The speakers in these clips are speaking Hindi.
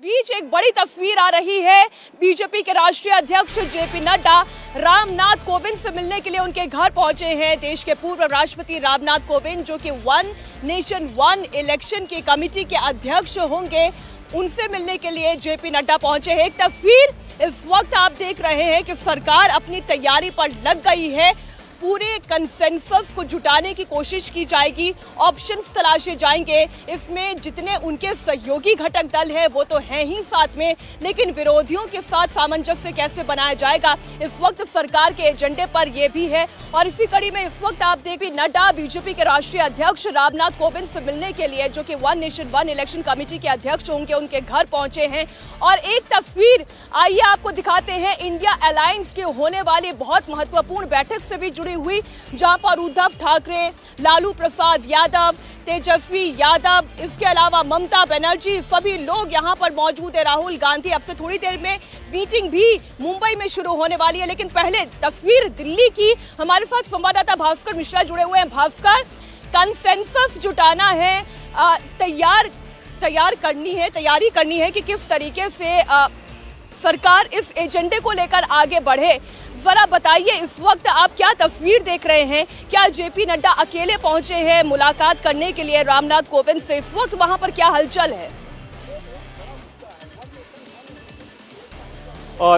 बीच एक बड़ी तस्वीर आ रही है। बीजेपी के राष्ट्रीय अध्यक्ष जेपी नड्डा रामनाथ कोविंद से मिलने के लिए उनके घर पहुंचे हैं। देश के पूर्व राष्ट्रपति रामनाथ कोविंद, जो कि वन नेशन वन इलेक्शन की कमेटी के अध्यक्ष होंगे, उनसे मिलने के लिए जेपी नड्डा पहुंचे हैं। एक तस्वीर इस वक्त आप देख रहे हैं कि सरकार अपनी तैयारी पर लग गई है। पूरे कंसेंसस को जुटाने की कोशिश की जाएगी, ऑप्शंस तलाशे जाएंगे। इसमें जितने उनके सहयोगी घटक दल हैं वो तो हैं ही साथ में, लेकिन विरोधियों के साथ सामंजस्य कैसे बनाया जाएगा, इस वक्त सरकार के एजेंडे पर यह भी है। और इसी कड़ी में इस वक्त आप देखिए, नड्डा बीजेपी के राष्ट्रीय अध्यक्ष रामनाथ कोविंद से मिलने के लिए, जो कि one nation one election committee के अध्यक्ष होंगे, उनके घर पहुंचे हैं। और एक तस्वीर आइए आपको दिखाते हैं इंडिया अलायंस के होने वाली बहुत महत्वपूर्ण बैठक से भी जुड़ी हुई, जहां पर उद्धव ठाकरे, लालू प्रसाद यादव, तेजस्वी यादव, इसके अलावा ममता बनर्जी, सभी लोग यहां पर मौजूद है। राहुल गांधी, अब से थोड़ी देर में मीटिंग भी मुंबई में शुरू होने वाली है। लेकिन पहले तस्वीर दिल्ली की, हमारे साथ संवाददाता भास्कर मिश्रा जुड़े हुए हैं। भास्कर, कंसेंसस जुटाना है, तैयारी करनी है कि किस तरीके से सरकार इस एजेंडे को लेकर आगे बढ़े। जरा बताइए, इस वक्त आप क्या तस्वीर देख रहे हैं? क्या जेपी नड्डा अकेले पहुंचे हैं मुलाकात करने के लिए रामनाथ कोविंद से? इस वक्त वहां पर क्या हलचल है?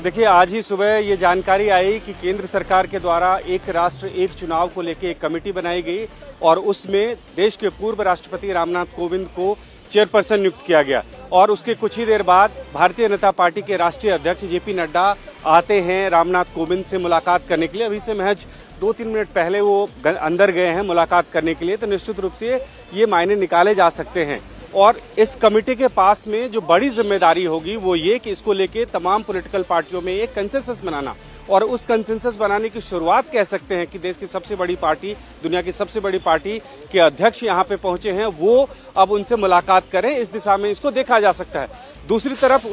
देखिए, आज ही सुबह ये जानकारी आई कि केंद्र सरकार के द्वारा एक राष्ट्र एक चुनाव को लेकर एक कमेटी बनाई गई और उसमें देश के पूर्व राष्ट्रपति रामनाथ कोविंद को चेयरपर्सन नियुक्त किया गया। और उसके कुछ ही देर बाद भारतीय जनता पार्टी के राष्ट्रीय अध्यक्ष जेपी नड्डा आते हैं रामनाथ कोविंद से मुलाकात करने के लिए। अभी से महज 2-3 मिनट पहले वो अंदर गए हैं मुलाकात करने के लिए। तो निश्चित रूप से ये मायने निकाले जा सकते हैं। और इस कमेटी के पास में जो बड़ी जिम्मेदारी होगी वो ये कि इसको लेके तमाम पॉलिटिकल पार्टियों में एक कंसेंसस बनाना, और उस कंसेंसस बनाने की शुरुआत कह सकते हैं कि देश की सबसे बड़ी पार्टी, दुनिया की सबसे बड़ी पार्टी के अध्यक्ष यहाँ पे पहुंचे हैं, वो अब उनसे मुलाकात करें, इस दिशा में इसको देखा जा सकता है। दूसरी तरफ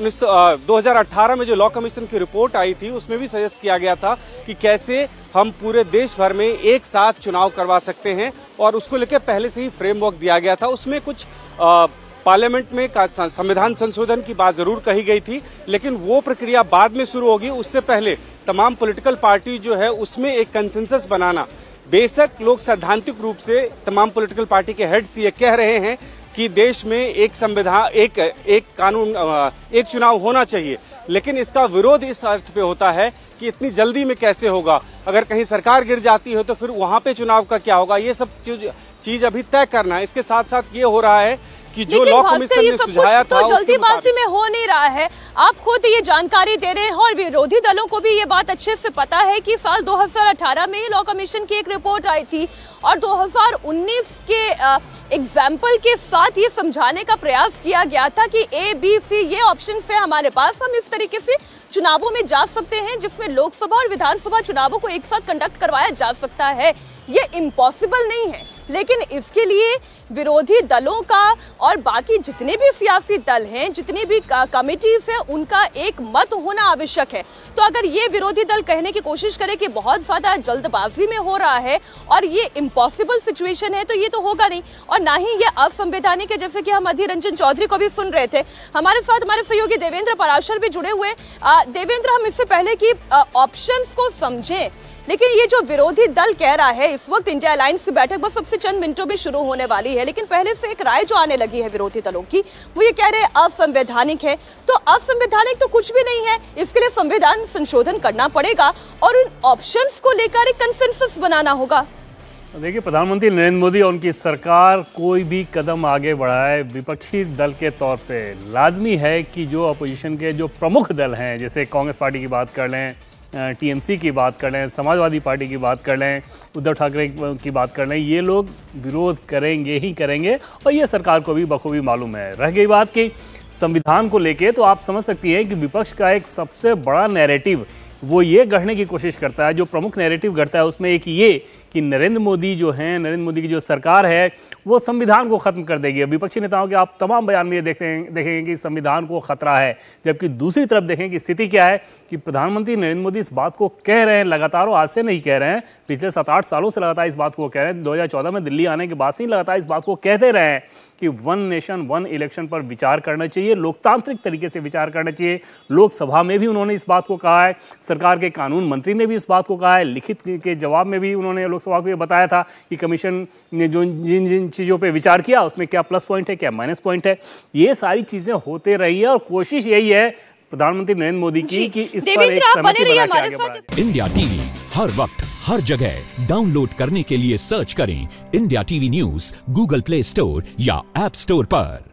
2018 में जो लॉ कमीशन की रिपोर्ट आई थी, उसमें भी सजेस्ट किया गया था कि कैसे हम पूरे देश भर में एक साथ चुनाव करवा सकते हैं, और उसको लेकर पहले से ही फ्रेमवर्क दिया गया था। उसमें कुछ पार्लियामेंट में संविधान संशोधन की बात जरूर कही गई थी, लेकिन वो प्रक्रिया बाद में शुरू होगी। उससे पहले तमाम पॉलिटिकल पार्टी जो है उसमें एक कंसेंसस बनाना। बेशक लोग सैद्धांतिक रूप से तमाम पॉलिटिकल पार्टी के हेड्स ये कह रहे हैं कि देश में एक संविधान, एक कानून, एक चुनाव होना चाहिए, लेकिन इसका विरोध इस अर्थ पे होता है कि इतनी जल्दी में कैसे होगा। अगर कहीं सरकार गिर जाती है तो फिर वहां पे चुनाव का क्या होगा, ये सब चीज अभी तय करना है। इसके साथ साथ ये हो रहा है कि जो लॉ कमीशन ने सुझाया था, तो जल्दीबाजी में हो नहीं रहा है। आप खुद ये जानकारी दे रहे हैं और विरोधी दलों को भी ये बात अच्छे से पता है कि साल 2018 में लॉ कमीशन की एक रिपोर्ट आई थी और 2019 के एग्जाम्पल के साथ ये समझाने का प्रयास किया गया था कि ABC ये ऑप्शन है हमारे पास, हम इस तरीके से चुनावों में जा सकते हैं जिसमें लोकसभा और विधानसभा चुनावों को एक साथ कंडक्ट करवाया जा सकता है। ये इम्पॉसिबल नहीं है, लेकिन इसके लिए विरोधी दलों का और बाकी जितने भी सियासी दल हैं, जितनी भी कमिटीज हैं, उनका एक मत होना आवश्यक है। तो अगर ये विरोधी दल कहने की कोशिश करे कि बहुत ज्यादा जल्दबाजी में हो रहा है और ये इम्पॉसिबल सिचुएशन है, तो ये तो होगा नहीं, और ना ही ये असंवैधानिक है। जैसे कि हम अधीर रंजन चौधरी को भी सुन रहे थे, हमारे साथ हमारे सहयोगी देवेंद्र पराशर भी जुड़े हुए। देवेंद्र, हम इससे पहले कि ऑप्शंस को समझें, लेकिन ये जो विरोधी दल कह रहा है, इस वक्त इंडिया अलायंस की बैठक बस सबसे चंद मिनटों में शुरू होने वाली है, लेकिन पहले से एक राय जो आने लगी है विरोधी दलों की, वो ये कह रहे हैं असंवैधानिक है। तो असंवैधानिक तो कुछ भी नहीं है, इसके लिए संविधान संशोधन करना पड़ेगा और उन ऑप्शंस को लेकर एक कंसेंसस बनाना होगा। देखिए, प्रधानमंत्री नरेंद्र मोदी और उनकी सरकार कोई भी कदम आगे बढ़ाए, विपक्षी दल के तौर पे लाजमी है कि जो अपोजिशन के जो प्रमुख दल हैं, जैसे कांग्रेस पार्टी की बात कर लें, TMC की बात कर लें, समाजवादी पार्टी की बात कर लें, उद्धव ठाकरे की बात कर लें, ये लोग विरोध करेंगे ही करेंगे, और ये सरकार को भी बखूबी मालूम है। रह गई बात कि संविधान को लेके, तो आप समझ सकती हैं कि विपक्ष का एक सबसे बड़ा नैरेटिव वो ये गढ़ने की कोशिश करता है, जो प्रमुख नैरेटिव गढ़ता है उसमें एक ये कि नरेंद्र मोदी जो हैं, नरेंद्र मोदी की जो सरकार है वो संविधान को खत्म कर देगी। विपक्षी नेताओं के आप तमाम बयान में ये देखेंगे कि संविधान को खतरा है, जबकि दूसरी तरफ देखें कि स्थिति क्या है कि प्रधानमंत्री नरेंद्र मोदी इस बात को कह रहे हैं लगातार, आज से नहीं कह रहे हैं, पिछले 7-8 सालों से लगातार इस बात को कह रहे हैं। 2014 में दिल्ली आने के बाद से ही लगातार इस बात को कहते रहे हैं कि वन नेशन वन इलेक्शन पर विचार करना चाहिए, लोकतांत्रिक तरीके से विचार करना चाहिए। लोकसभा में भी उन्होंने इस बात को कहा है, सरकार के कानून मंत्री ने भी इस बात को कहा है, लिखित के जवाब में भी उन्होंने लोकसभा को ये बताया था कि कमीशन ने जो जिन चीज़ों पर विचार किया उसमें क्या प्लस पॉइंट है, क्या माइनस पॉइंट है। ये सारी चीज़ें होते रही है और कोशिश यही है प्रधानमंत्री नरेंद्र मोदी की कि इस पर एक समिति बना के आगे बढ़ा जाए। इंडिया टीवी हर वक्त हर जगह डाउनलोड करने के लिए सर्च करें India TV news Google play store या ऐप स्टोर पर।